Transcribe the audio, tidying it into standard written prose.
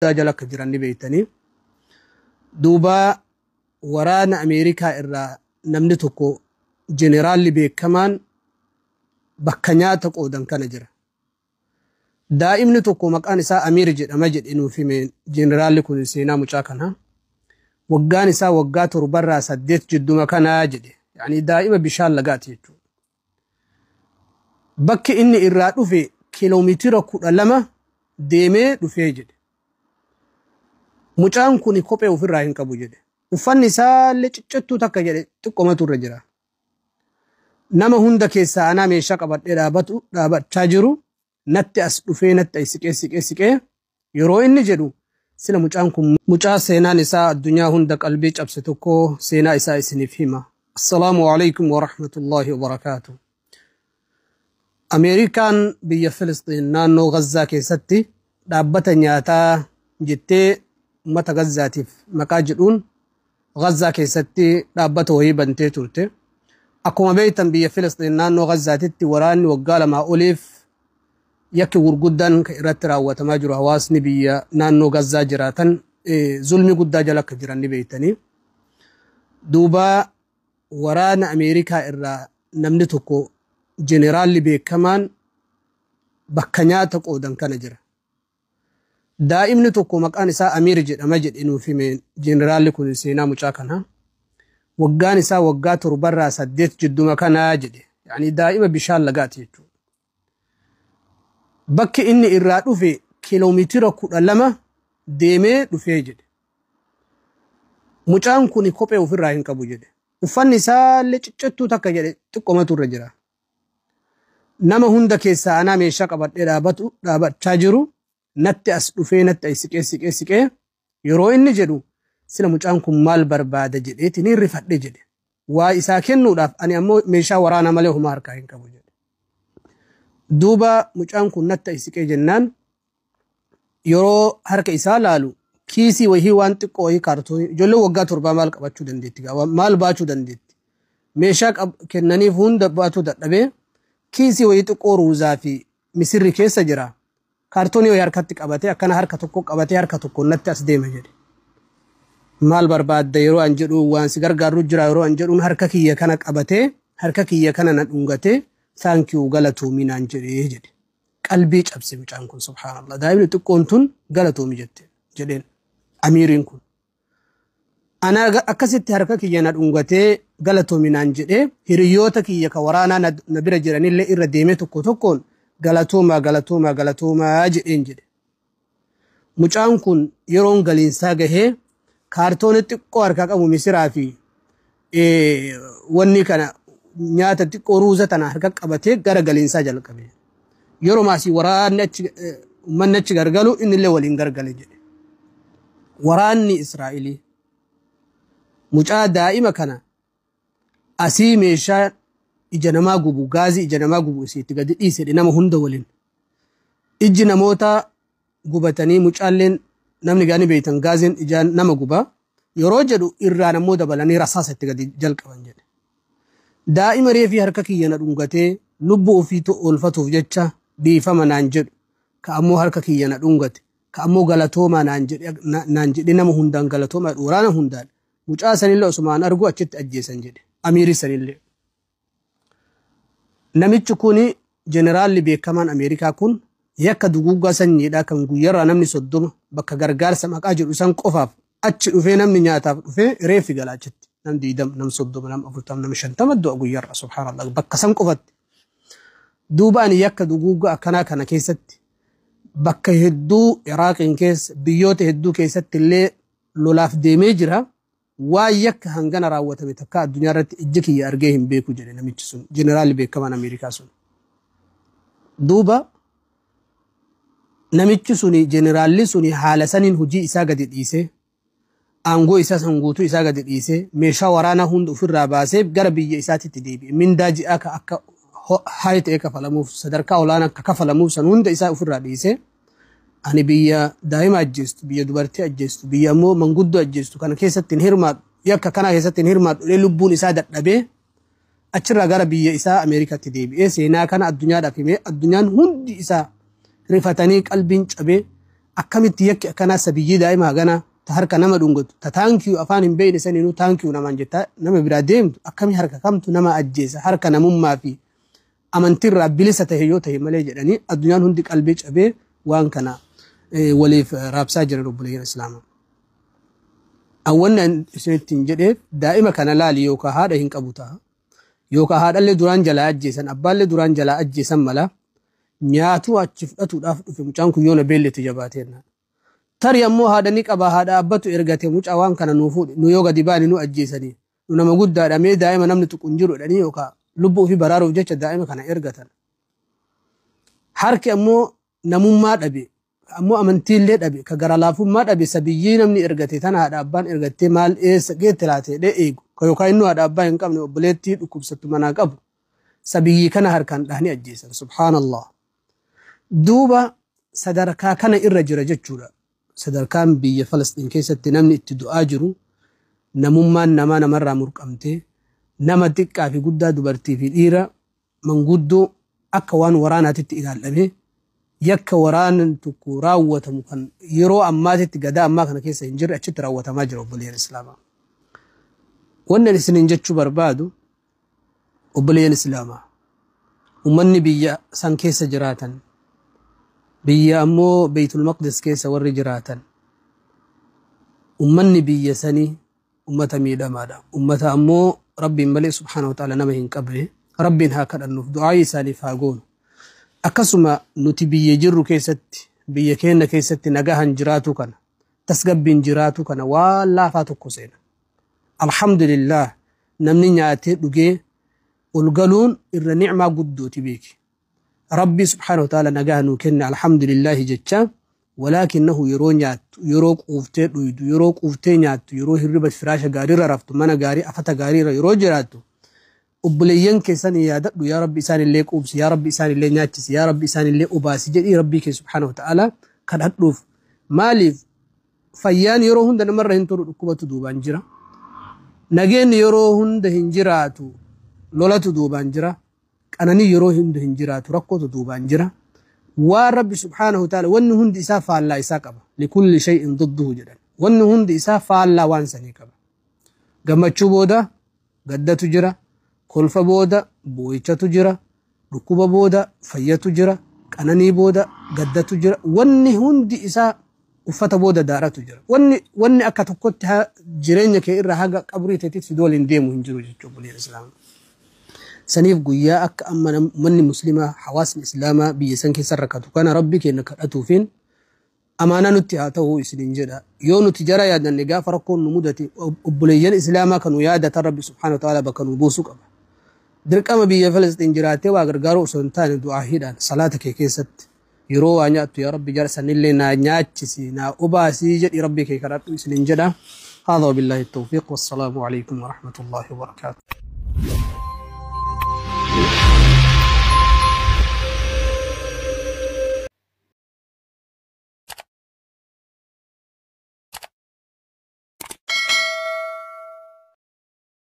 jalaka jiranni beeytanii duuba waraana Ameerikaa irraa namni tokko jeneraalli beekamaan bakka nyaata qoodan kana jira. Daa'imni tokko maqaan isaa Amiir jedhama jedhinuuf hime jeneraalli kun seenaa mucaa kana. Waggaan isaa waggaa 7 jidduma kanaa jedhe. Yani daa'ima bishaan lagaati jechuudha. Bakki inni irraa dhufe kiiloomeetira 12 deemee dhufee jedhe. Mucaan kun kophee ofirraa hin qabu jedhe. Uffanni isaa illee ciccattuu takka jedhe xiqqoomatu irra jira. Nama hunda keessaa anaa meeshaa qabadhee dhaabachaa jiru natti as dhufee natti siqee yeroo inni jedhu sila mucaan kun mucaa seenaan isaa addunyaa hunda qalbii cabse tokko seenaa isaa isiniif hima. Assalaamu alaykum wa rahmatullahi wa barakaatuh. Ameerikaan biyya Filistiin naannoo Gazzaa keessatti dhaabbata nyaataa jettee ummata Gazzaatiif maqaa jedhuun Gazzaa keessatti dhaabbata wayii bantee turte. Akkuma beektan biyya Filistiin naannoo Gazzaatitti waraanni waggaa 2 oliif yakki gurguddaan irratti raawwatamaa jiru. Hawaasni biyya naannoo Gazzaa jiraatan zulmi guddaa jala akka jiran ni beeytanii. Duuba waraana Ameerikaa irraa namni tokko jeneraalli beekamaan bakka nyaata qoodan kana jira. Daa'imni tokko maqaan isaa Amiir jedhama jedhinuuf hime jeneraalli kun seenaa mucaa kana. Waggaan isaa waggaa 7 jidduma kanaa jedhe. Yani daa'ima bishaan lagaati jechuudha. Bakki inni irraa dhufe kiiloomeetira 12 deemee dhufee jedhe. Mucaan kun kophee ofirraa hin qabu jedhe. Uffanni isaa illee ciccattuu takka jedhe xiqqoomatu irra jira. Nama hunda keessaa anaa meeshaa qabadhee dhaabachaa jiru natti as dhufee natti siqee yeroo inni jedhu sila mucaan kun maal barbaada jedheetiin hin rifadhe jedhe. Waa isaa kennuudhaaf ani ammoo meeshaa waraanaa malee homaa harkaa hin qabu jedhe. Duuba mucaan kun natti siqee jennaan yeroo harka isaa laalu kiisii wayii waan xiqqoo wayii kaartoonii ijoollee waggaa 7 maal qabachuu dandeetti maal baachuu dandeetti. Meeshaa kennaniif hunda baatu dadhabee kiisii wayii xiqqoo ruuzaa fi misirri keessa jira. Kaartoonii wayii harkatti qabatee akkana harka tokko qabatee harka tokko natti as deema jedhe. Maal barbaadda yeroo an jedhu waan si gargaaru jira yeroo an jedhuun harka kiyya kana qabatee harka kiyya kana na dhungatee thankyuu galatoomi naan jedhee jedhe. Qalbii cabse mucaan kun subhaanallah. Daa'imni xiqqoon tun galatoomi jette jedheen Amiiriin kun. Ana akkasitti harka kiyya na dhungatee galatoomi naan jedhee hiriyoota kiyya ka waraanaa na bira jiranillee irra deemee tokkoon galatoomaa jedheen jedhe. Mucaan kun yeroon galiinsaa gahee kaartoonii xiqqoo harkaa qabu misiraa fi wanni kana nyaata xiqqoo ruuza tana harka qabatee gara galiinsaa jalqabe. Yeroo maasii waraanni uummanni achi gargalu innillee waliin gargale jedhe. Waraanni Israa'elii mucaa daa'ima kana asii meeshaa ija namaa gubu gaazii ija namaa gubu isiitti gadi dhiise nama hunda waliin. Iji namoota gubatanii mucaalleen namni gaani beeytan gaaziin ijaan nama guba yeroo jedhu irraa namoo dabalanii rasaasa itti gadi jalqaban jedhe. Daa'ima reefii harka kiyya na dhungatee lubbuu ofii oolfatuuf jecha dhiifama naan jedhu ka ammoo harka kiyya na dhungate ka ammoo galatoomaa naan jedhe nama hundaan galatoomaa waraana hundaan mucaa sanillee osumaan argu achitti ajjeesan jedhe Amiirii sanillee. Namichi kuni jeneraalli beekamaan Ameerikaa kun yakka duguuggaa sanyiidhaa kan guyyarraa namni 30 bakka gargaarsa maqaa jedhu san qofaaf achi dhufee namni nyaataaf dhufee reefi galaachitti nam 20 nam 30 nam 40 nam 50 du'a guyyarraa subhaanallah bakka san qofatti. Duuba ani yakka duguuggaa akkanaa kana keessatti bakka hedduu Iraaqiin keessa biyyoota hedduu keessatti illee lolaaf deemee jira. Waa yakka hangana raawwatame takka addunyaa irratti ijji kiyya argee hin beeku jedhe namichi sun jeneraalli beekamaan Ameerikaa sun. Duuba namichi suni jeneraalli suni haala saniin hojii isaa gadi dhiisee aangoo isaa san guutuu isaa gadi dhiisee meeshaa waraanaa hunda ofirraa baasee gara biyya isaatitti deebi'e. Mindaa ji'aa ka akka haala ta'e kafalamuuf sadarkaa olaanaa akka kafalamuuf san hunda isaa ofirraa dhiisee ani biyya daa'ima ajjeestu biyya dubartii ajjeestu biyya ammoo manguddoo ajjeestu kana keessatti hin hirmaadhu yakka kana keessatti hin hirmaadhu lubbuun isaa dadhabee achirraa gara biyya isaa Ameerikaatti deebi'ee seenaa kana addunyaadhaaf himee addunyaan hundi isaa rifatanii qalbiin cabee akkamitti yakki akkanaa sabiyyii daa'ima hagana ta harka nama dhungatu ta taankiyuu afaan hin beeyne saniinuu taankiyuu namaan jettaa nama biraa deemtu akkami harka kamtu nama ajjeesa harka namummaa fi amantiirraa bilisa tahe yoo tahe malee jedhanii addunyaan hundi qalbii cabee waan kana waliif raabsaa jiran obboleeyyan islaamaa. Awwanna isinittiin jedheef daa'ima kana laali yookaan haadha hin qabu ta'a yookaan haadhallee duraan jalaa ajjeesan abbaallee duraan jalaa ajjeesan mala nyaatu achi fudhatuudhaaf dhufe mucaan kun yoona beelletti jabaateennaan. Tari ammoo haadha ni qaba haadha abbatu ergate mucaa waan kana nuu fuudhe nu yoo gadi baane nu ajjeesanii nu nama guddaadha mee daa'ima namni tuqun jiru jedhanii yookaan lubbuu fi baraaruuf jecha daa'ima kana ergatan. Harki ammoo namummaa dhabe ammoo amantiillee dhabe ka gara laafummaa dhabe sabiyyii namni ergate tana haadha abbaan ergattee maal eessa geette laatee eegu yookaan inni haadha abbaa hin qabne obboleettii dhukkubsattu manaa qabu sabiyyii kana harkaan dhahanii ajjeesan subhaanallah. Duuba sadarkaa kana irra jira jechuudha. Sadarkaan biyya Falastiin keessatti namni itti du'aa jiru namummaan namarraa murqamtee nama xiqqaa fi guddaa dubartii fi dhiira manguddoo akka waan waraanaatitti ilaalame yakka waraanan tokko raawwatamu kan yeroo ammaatitti gadaa ammaa kana keessa hin jirre achitti raawwatamaa jira obboleeyyan islaamaa. Wannan isiniin jechuu barbaadu obboleeyyan islaamaa ummanni biyya san keessa jiraatan biyya ammoo Baytul Maqdis keessa warri jiraatan ummanni biyya sanii ummata miidhamaadha ummata ammoo rabbiin malee subhaanahu wa ta'ala nama hin qabne rabbiin haa kadhannuuf du'aa isaaniif haa goonu. Akkasuma nuti biyya jirru keessatti biyya keenya keessatti nagahan jiraatu kana tasgabbiin jiraatu kana waan laafaa tokko seena. Alhamdulillah namni nyaatee dhugee ulgaluun irra ni'maa guddooti beeki. Rabbi subhaanahu wa ta'ala nagaa nuu kenne alhamdulillah jecha walaakinnahu yeroo nyaattu yeroo quuftee dhuydu yeroo quuftee nyaattu yeroo hirriba firaasha gaariirra raftu mana gaarii afata gaariirra yeroo jiraattu obboleeyyan keessan yaadadhu yaa rabbi isaanillee quubsi yaa rabbi isaanillee nyaachisi yaa rabbi isaanillee obaasi jedhii rabbii kee subhaanahu wa ta'ala kadhadhuuf. Maaliif fayyaan yeroo hunda namarra hin turu dhukkubatu duubaan jira nageenyi yeroo hunda hin jiraatu lolatu duubaan jira qananii yeroo hunda hin jiraatu rakkootu duubaan jira. Waan rabbi subhaanahu wa ta'ala wanni hundi isaa faallaa isaa qaba likulli shay'in didduhu jedhan wanni hundi isaa faallaa waan sanii qaba. Gammachuu booda gaddatu jira kolfa booda boo'ichatu jira dhukkuba booda fayyatu jira qananii booda gaddatu jira wanni hundi isaa uffata booda daaratu jira wanni akka tokkotti jireenya kee irra haga qabrii teetitti fidoo waliin deemu hin jiru jechuudha obboleeyyan islaamaa. Saniif guyyaa akka amma manni muslimaa hawaasni islaamaa biyya san keessa rakkatu kana rabbi keenya kadhatuufiin amaanaa nutti haa ta'uu isiniin jedha. Yoo nuti jara yaadanne gaafa rakkoon nu mudate obboleeyyan islaamaa kanu yaadatan rabbi subhaanahu wa ta'ala bakka nu buusuu qaba. Dirqama biyya Falastiin jiraatee waa gargaaruu osoo hin taane du'aahiidhaan salaata kee keessatti yeroo waa nyaattu yaa rabbi jara sanillee naa nyaachisi naa obaasii jedhi rabbi kee kadhadhu isiniin jedha. هذا وبالله التوفيق والسلام عليكم ورحمة الله وبركاته.